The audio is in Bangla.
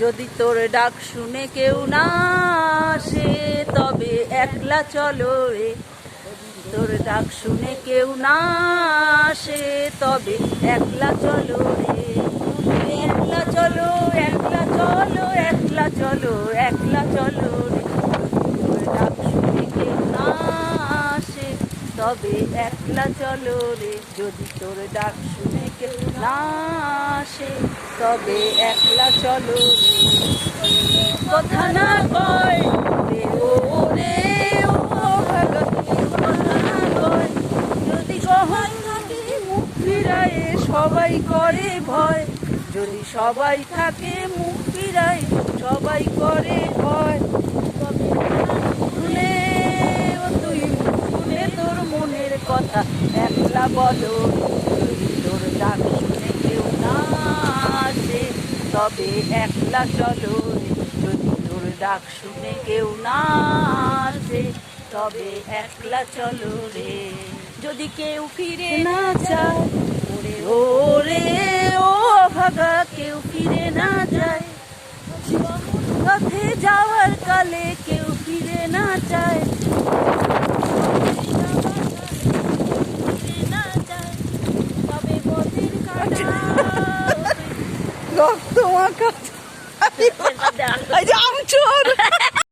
যদি তোর ডাক শুনে কেউ না আসে তবে একলা চলো রে। তোর ডাক শুনে কেউ না আসে তবে একলা চলো রে। একলা চলো, একলা চলো, একলা চলো, একলা চলো রে। তোর ডাক শুনে কেউ না আসে তবে একলা চলো রে। যদি তোর ডাক শুনে কেউ না আসে তবে একলা চলো রে। কথা না কয় রে ও রে ও ভাগা, কথা না কয়। যদি কখন থাকে মুখ ফিরায় সবাই করে ভয়। যদি সবাই থাকে মুখ ফিরায় সবাই করে ভয়। শুনে ও তুই শুনে তোর মনের কথা একলা বলো। যদি তোর ডাক শুনে কেউ না আসে তবে একলা চলো রে। যদি তোর ডাক শুনে কেউ না আসে তবে একলা চলো রে। যদি কেউ ফিরে না যায় ওরে ও রে ও ভাগা, কেউ ফিরে না যায় পথে যাওয়ার কালে, কেউ ফিরে না যায়। তবে পথের কাটা রক্ত মাখা আমচোর।